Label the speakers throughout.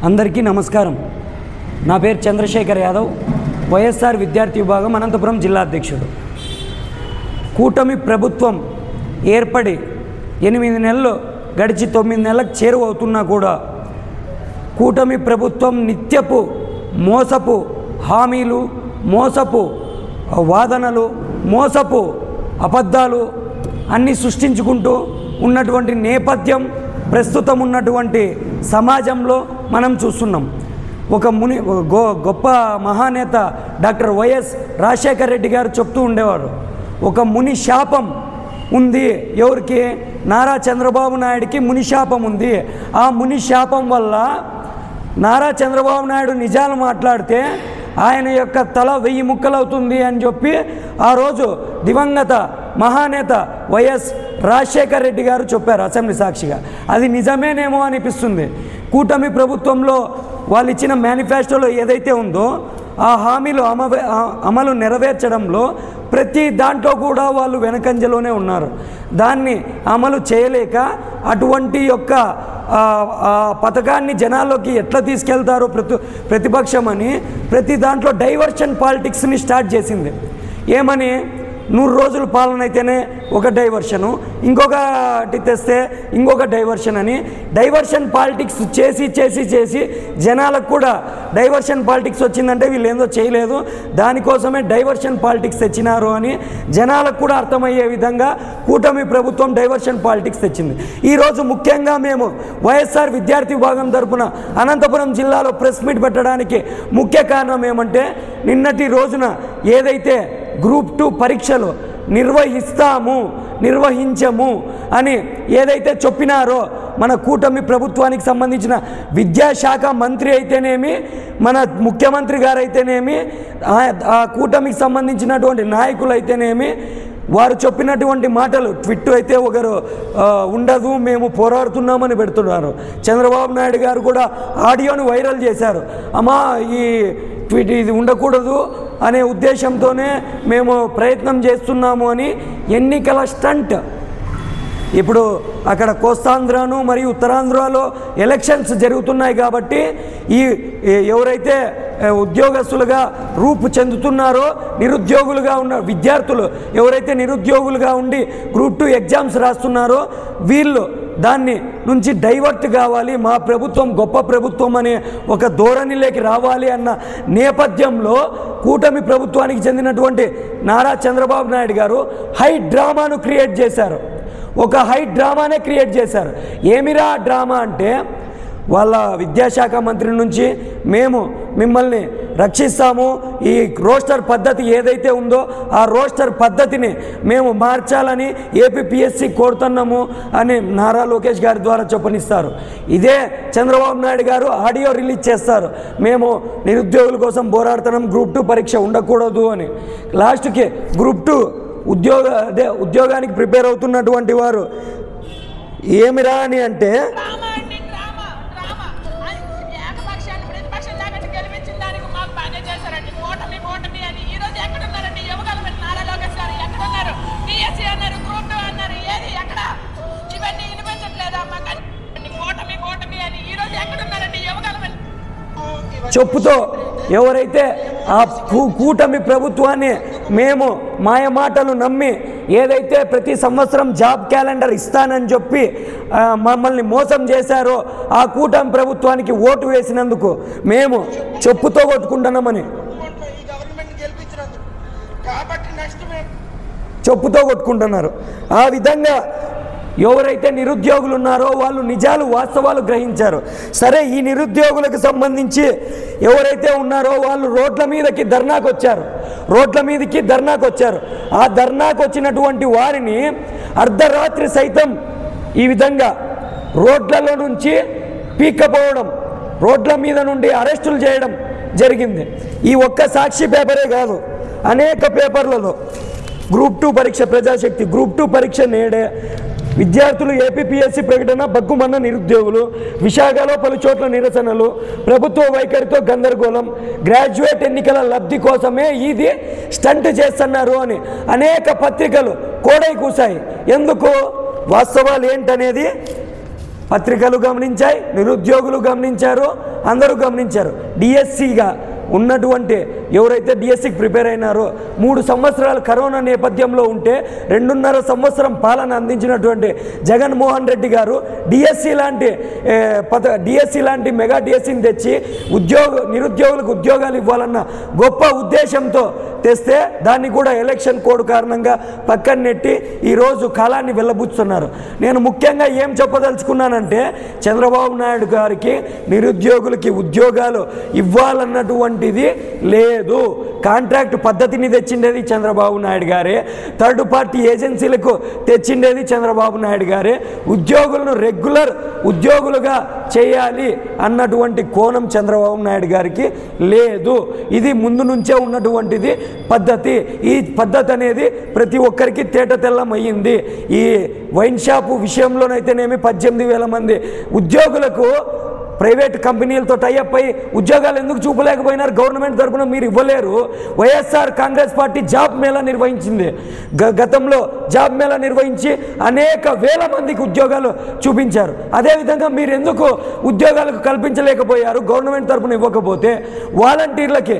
Speaker 1: అందరికీ నమస్కారం। నా పేరు చంద్రశేఖర్ యాదవ్, వైఎస్ఆర్ విద్యార్థి విభాగం అనంతపురం జిల్లా అధ్యక్షుడు। కూటమి ప్రభుత్వం ఏర్పడి 8 నెలలు గడిచి 9 నెలలకు చేరువవుతున్నా కూడా కూటమి ప్రభుత్వం నిత్యపు మోసపు హామీలు, మోసపు వాదనలు, మోసపు అబద్ధాలు అన్నీ సృష్టించుకుంటూ ఉన్నటువంటి నేపథ్యం ప్రస్తుతం ఉన్నటువంటి సమాజంలో మనం చూస్తున్నాం। ఒక గొప్ప మహానేత డాక్టర్ వైఎస్ రాజశేఖర్ రెడ్డి గారు చెప్తూ ఉండేవారు, ఒక ముని శాపం ఉంది। ఎవరికి? నారా చంద్రబాబు నాయుడికి ముని శాపం ఉంది। ఆ ముని శాపం వల్ల నారా చంద్రబాబు నాయుడు నిజాలు మాట్లాడితే ఆయన యొక్క తల 1000 ముక్కలవుతుంది అని చెప్పి ఆ రోజు దివంగత మహానేత వైఎస్ రాజశేఖర్ రెడ్డి గారు చెప్పారు అసెంబ్లీ సాక్షిగా। అది నిజమేనేమో అనిపిస్తుంది। కూటమి ప్రభుత్వంలో వాళ్ళు ఇచ్చిన మేనిఫెస్టోలో ఏదైతే ఉందో ఆ హామీలు అమలు నెరవేర్చడంలో ప్రతి దాంట్లో కూడా వాళ్ళు వెనకంజలోనే ఉన్నారు। దాన్ని అమలు చేయలేక అటువంటి యొక్క పథకాన్ని జనాల్లోకి ఎట్లా తీసుకెళ్తారో ప్రతిపక్షమని ప్రతి దాంట్లో డైవర్షన్ పాలిటిక్స్ని స్టార్ట్ చేసింది। ఏమని? 100 రోజుల పాలన అయితేనే ఒక డైవర్షను, ఇంకొకటి తెస్తే ఇంకొక డైవర్షన్ అని డైవర్షన్ పాలిటిక్స్ చేసి చేసి చేసి జనాలకు కూడా డైవర్షన్ పాలిటిక్స్ వచ్చిందంటే వీళ్ళు ఏందో చేయలేదు, దానికోసమే డైవర్షన్ పాలిటిక్స్ తెచ్చినారు అని జనాలకు కూడా అర్థమయ్యే విధంగా కూటమి ప్రభుత్వం డైవర్షన్ పాలిటిక్స్ తెచ్చింది। ఈరోజు ముఖ్యంగా మేము వైఎస్ఆర్ విద్యార్థి విభాగం తరపున అనంతపురం జిల్లాలో ప్రెస్ మీట్ పెట్టడానికి ముఖ్య కారణం ఏమంటే, నిన్నటి రోజున ఏదైతే గ్రూప్ 2 పరీక్షలు నిర్వహించము అని ఏదైతే చెప్పినారో మన కూటమి ప్రభుత్వానికి సంబంధించిన విద్యాశాఖ మంత్రి అయితేనేమి, మన ముఖ్యమంత్రి గారు అయితేనేమి, ఆ కూటమికి సంబంధించినటువంటి నాయకులు అయితేనేమి, వారు చెప్పినటువంటి మాటలు ట్విట్ అయితే ఒకరు ఉండదు, మేము పోరాడుతున్నామని పెడుతున్నారు। చంద్రబాబు నాయుడు గారు కూడా ఆడియోను వైరల్ చేశారు, అమ్మా ఈ ట్వీట్ ఇది ఉండకూడదు అనే ఉద్దేశంతోనే మేము ప్రయత్నం చేస్తున్నాము అని ఎన్నికల స్టంట్। ఇప్పుడు అక్కడ కోస్తాంధ్రను మరియు ఉత్తరాంధ్రలో ఎలక్షన్స్ జరుగుతున్నాయి కాబట్టి ఈ ఎవరైతే ఉద్యోగస్తులుగా రూపు చెందుతున్నారో, నిరుద్యోగులుగా ఉన్న విద్యార్థులు ఎవరైతే నిరుద్యోగులుగా ఉండి గ్రూప్ 2 ఎగ్జామ్స్ రాస్తున్నారో వీళ్ళు దాన్ని నుంచి డైవర్ట్ కావాలి, మా ప్రభుత్వం గొప్ప ప్రభుత్వం అనే ఒక ధోరణిలోకి రావాలి అన్న నేపథ్యంలో కూటమి ప్రభుత్వానికి చెందినటువంటి నారా చంద్రబాబు నాయుడు గారు హై డ్రామాను క్రియేట్ చేశారు। ఒక హై డ్రామానే క్రియేట్ చేశారు। ఏమిరా డ్రామా అంటే, వాళ్ళ విద్యాశాఖ మంత్రి నుంచి మేము మిమ్మల్ని రక్షిస్తాము, ఈ రోస్టర్ పద్ధతి ఏదైతే ఉందో ఆ రోస్టర్ పద్ధతిని మేము మార్చాలని ఏపీపీఎస్సీ కోరుతున్నాము అని నారా లోకేష్ గారి ద్వారా చెప్పనిస్తారు। ఇదే చంద్రబాబు నాయుడు గారు ఆడియో రిలీజ్ చేస్తారు, మేము నిరుద్యోగుల కోసం పోరాడుతున్నాం, గ్రూప్ 2 పరీక్ష ఉండకూడదు అని। లాస్ట్కి గ్రూప్ 2 ఉద్యోగానికి ప్రిపేర్ అవుతున్నటువంటి వారు ఏమిరా అని అంటే, చెప్పుతో ఎవరైతే ఆ కూటమి ప్రభుత్వాన్ని మేము మాయమాటలు నమ్మి ఏదైతే ప్రతి సంవత్సరం జాబ్ క్యాలెండర్ ఇస్తానని చెప్పి మమ్మల్ని మోసం చేశారో ఆ కూటమి ప్రభుత్వానికి ఓటు వేసినందుకు మేము చెప్పుతో కొట్టుకుంటున్నామని చెప్పుతో కొట్టుకుంటున్నారు। ఆ విధంగా ఎవరైతే నిరుద్యోగులు ఉన్నారో వాళ్ళు నిజాలు వాస్తవాలు గ్రహించారు। సరే, ఈ నిరుద్యోగులకు సంబంధించి ఎవరైతే ఉన్నారో వాళ్ళు రోడ్ల మీదకి ధర్నాకు వచ్చారు। ఆ ధర్నాకు వచ్చినటువంటి వారిని అర్ధరాత్రి సైతం ఈ విధంగా రోడ్లలో నుంచి పీక్కపోవడం, రోడ్ల మీద నుండి అరెస్టులు చేయడం జరిగింది। ఈ ఒక్క సాక్షి పేపరే కాదు, అనేక పేపర్లలో గ్రూప్ 2 పరీక్ష, ప్రజాశక్తి గ్రూప్ 2 పరీక్ష నేడే, విద్యార్థులు ఏపీపీఎస్సీ ప్రకటన బగ్గుమన్న నిరుద్యోగులు, విశాఖలో పలు చోట్ల నిరసనలు, ప్రభుత్వ వైఖరితో గందరగోళం, గ్రాడ్యుయేట్ ఎన్నికల లబ్ధి కోసమే ఇది స్టంట్ చేస్తున్నారు అని అనేక పత్రికలు కోడై కూసాయి। ఎందుకు? వాస్తవాలు ఏంటనేది పత్రికలు గమనించాయి, నిరుద్యోగులు గమనించారు, అందరూ గమనించారు. డిఎస్సిగా ఉన్నటువంటి ఎవరైతే డిఎస్సికి ప్రిపేర్ అయినారో 3 సంవత్సరాలు కరోనా నేపథ్యంలో ఉంటే 2.5 సంవత్సరం పాలన అందించినటువంటి జగన్మోహన్ రెడ్డి గారు డిఎస్సి లాంటి మెగా డిఎస్సిని తెచ్చి నిరుద్యోగులకు ఉద్యోగాలు ఇవ్వాలన్న గొప్ప ఉద్దేశంతో తెస్తే దాన్ని కూడా ఎలక్షన్ కోడ్ కారణంగా పక్కన నెట్టి ఈరోజు కాలాన్ని వెళ్ళబుచ్చుతున్నారు. నేను ముఖ్యంగా ఏం చెప్పదలుచుకున్నానంటే చంద్రబాబు నాయుడు గారికి నిరుద్యోగులకి ఉద్యోగాలు ఇవ్వాలన్నటువంటిది లేదు. కాంట్రాక్ట్ పద్ధతిని తెచ్చిండేది చంద్రబాబు నాయుడు గారే, థర్డ్ పార్టీ ఏజెన్సీలకు తెచ్చిండేది చంద్రబాబు నాయుడు గారే. ఉద్యోగులను రెగ్యులర్ ఉద్యోగులుగా చేయాలి అన్నటువంటి కోణం చంద్రబాబు నాయుడు గారికి లేదు. ఇది ముందు నుంచే ఉన్నటువంటిది పద్ధతి. ఈ పద్ధతి అనేది ప్రతి ఒక్కరికి తేట తెల్లమయ్యింది. ఈ వైన్ షాపు విషయంలోనైతేనేమి 18,000 మంది ఉద్యోగులకు ప్రైవేట్ కంపెనీలతో టైఅప్ అయ్యి ఉద్యోగాలు ఎందుకు చూపలేకపోయినారు? గవర్నమెంట్ తరఫున మీరు ఇవ్వలేరు. వైఎస్ఆర్ కాంగ్రెస్ పార్టీ జాబ్ మేళా నిర్వహించింది. గతంలో జాబ్ మేళా నిర్వహించి అనేక వేల మందికి ఉద్యోగాలు చూపించారు. అదేవిధంగా మీరు ఎందుకు ఉద్యోగాలకు కల్పించలేకపోయారు? గవర్నమెంట్ తరఫున ఇవ్వకపోతే వాలంటీర్లకి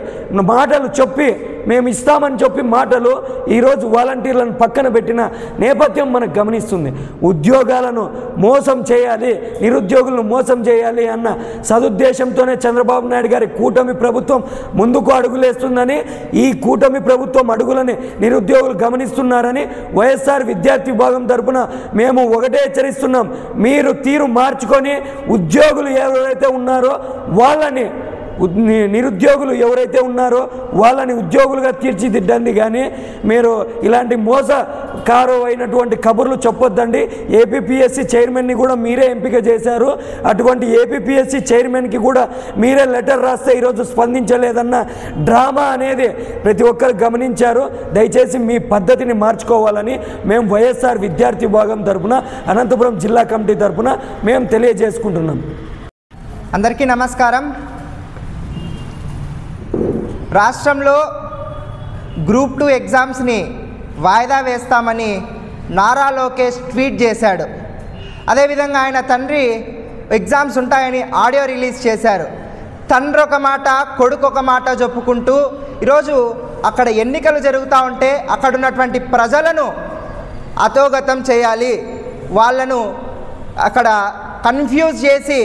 Speaker 1: మాటలు చెప్పి మేము ఇస్తామని చెప్పి మాటలు ఈరోజు వాలంటీర్లను పక్కన పెట్టిన నేపథ్యం మనకు గమనిస్తుంది. ఉద్యోగాలను మోసం చేయాలి, నిరుద్యోగులను మోసం చేయాలి అన్న సదుద్దేశంతోనే చంద్రబాబు నాయుడు గారి కూటమి ప్రభుత్వం ముందుకు అడుగులేస్తుందని, ఈ కూటమి ప్రభుత్వం అడుగులని నిరుద్యోగులు గమనిస్తున్నారని వైఎస్ఆర్ విద్యార్థి విభాగం తరపున మేము ఒకటే హెచ్చరిస్తున్నాం. మీరు తీరు మార్చుకొని ఉద్యోగులు ఎవరైతే ఉన్నారో వాళ్ళని నిరుద్యోగులు ఎవరైతే ఉన్నారో వాళ్ళని ఉద్యోగులుగా తీర్చిదిద్దండి. కానీ మీరు ఇలాంటి మోసకారు అయినటువంటి కబుర్లు చెప్పొద్దండి. ఏపీపీఎస్సీ చైర్మన్ని కూడా మీరే ఎంపిక చేశారు. అటువంటి ఏపీపీఎస్సీ చైర్మన్కి కూడా మీరే లెటర్ రాస్తే ఈరోజు స్పందించలేదన్న డ్రామా అనేది ప్రతి ఒక్కరు గమనించారు. దయచేసి మీ పద్ధతిని మార్చుకోవాలని మేము వైఎస్ఆర్ విద్యార్థి విభాగం తరపున అనంతపురం జిల్లా కమిటీ తరపున మేము తెలియజేసుకుంటున్నాం.
Speaker 2: అందరికీ నమస్కారం. రాష్ట్రంలో గ్రూప్ 2 ఎగ్జామ్స్ని వాయిదా వేస్తామని నారా లోకేష్ ట్వీట్ చేశాడు. అదేవిధంగా ఆయన తండ్రి ఎగ్జామ్స్ ఉంటాయని ఆడియో రిలీజ్ చేశారు. తండ్రి ఒక మాట, కొడుకు ఒక మాట చెప్పుకుంటూ ఈరోజు అక్కడ ఎన్నికలు జరుగుతూ ఉంటే అక్కడ ఉన్నటువంటి ప్రజలను అధోగతం చేయాలి, వాళ్ళను అక్కడ కన్ఫ్యూజ్ చేసి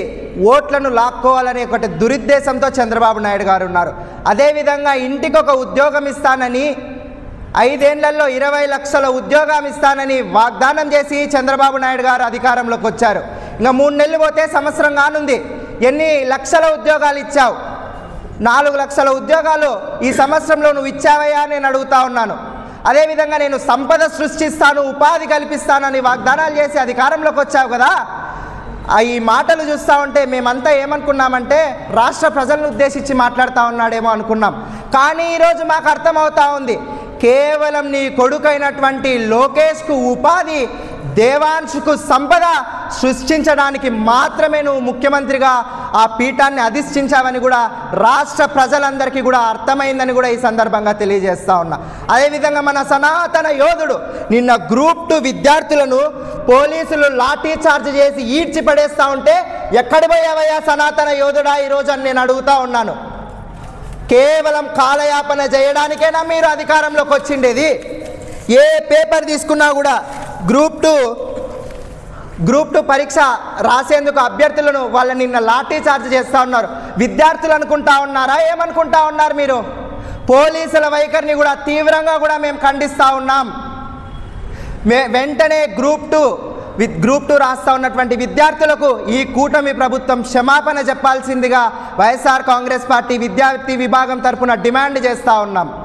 Speaker 2: ఓట్లను లాక్కోవాలనే ఒకటి దురుద్దేశంతో చంద్రబాబు నాయుడు గారు ఉన్నారు. అదేవిధంగా ఇంటికి ఒక ఉద్యోగం ఇస్తానని 5 ఏళ్లలో 20 లక్షల ఉద్యోగం ఇస్తానని వాగ్దానం చేసి చంద్రబాబు నాయుడు గారు అధికారంలోకి వచ్చారు. ఇంకా 3 నెలలు పోతే సంవత్సరం కానుంది. ఎన్ని లక్షల ఉద్యోగాలు ఇచ్చావు? 4 లక్షల ఉద్యోగాలు ఈ సంవత్సరంలో నువ్వు ఇచ్చావయ్యా నేను అడుగుతా ఉన్నాను. అదేవిధంగా నేను సంపద సృష్టిస్తాను, ఉపాధి కల్పిస్తానని వాగ్దానాలు చేసి అధికారంలోకి వచ్చావు కదా. ఈ మాటలు చూస్తూ ఉంటే మేమంతా ఏమనుకున్నామంటే రాష్ట్ర ప్రజలను ఉద్దేశించి మాట్లాడుతూ ఉన్నాడేమో అనుకున్నాం. కానీ ఈరోజు మాకు అర్థమవుతా ఉంది, కేవలం నీ కొడుకైనటువంటి లోకేష్కు ఉపాధి, దేవాంశుకు సంపద సృష్టించడానికి మాత్రమే నువ్వు ముఖ్యమంత్రిగా ఆ పీఠాన్ని అధిష్ఠించావని కూడా రాష్ట్ర ప్రజలందరికీ కూడా అర్థమైందని కూడా ఈ సందర్భంగా తెలియజేస్తా ఉన్నా. అదేవిధంగా మన సనాతన యోధుడు నిన్న గ్రూప్ 2 విద్యార్థులను పోలీసులు లాఠీ చార్జ్ చేసి ఈడ్చి పడేస్తూ ఉంటే ఎక్కడి పోయావయ్యా సనాతన యోధుడా ఈరోజు అని నేను అడుగుతా ఉన్నాను. కేవలం కాలయాపన చేయడానికైనా మీరు అధికారంలోకి వచ్చిండేది. ఏ పేపర్ తీసుకున్నా కూడా గ్రూప్ 2 పరీక్ష రాసేందుకు అభ్యర్థులను వాళ్ళని నిన్న లాఠీ చార్జ్ చేస్తూ ఉన్నారు. విద్యార్థులు అనుకుంటా ఉన్నారా? ఏమనుకుంటా ఉన్నారు మీరు? పోలీసుల వైఖరిని కూడా తీవ్రంగా కూడా మేము ఖండిస్తూ ఉన్నాం. వెంటనే గ్రూప్ 2 రాస్తా ఉన్నటువంటి విద్యార్థులకు ఈ కూటమి ప్రభుత్వం క్షమాపణ చెప్పాల్సిందిగా వైఎస్ఆర్ కాంగ్రెస్ పార్టీ విద్యార్థి విభాగం తరఫున డిమాండ్ చేస్తూ ఉన్నాం.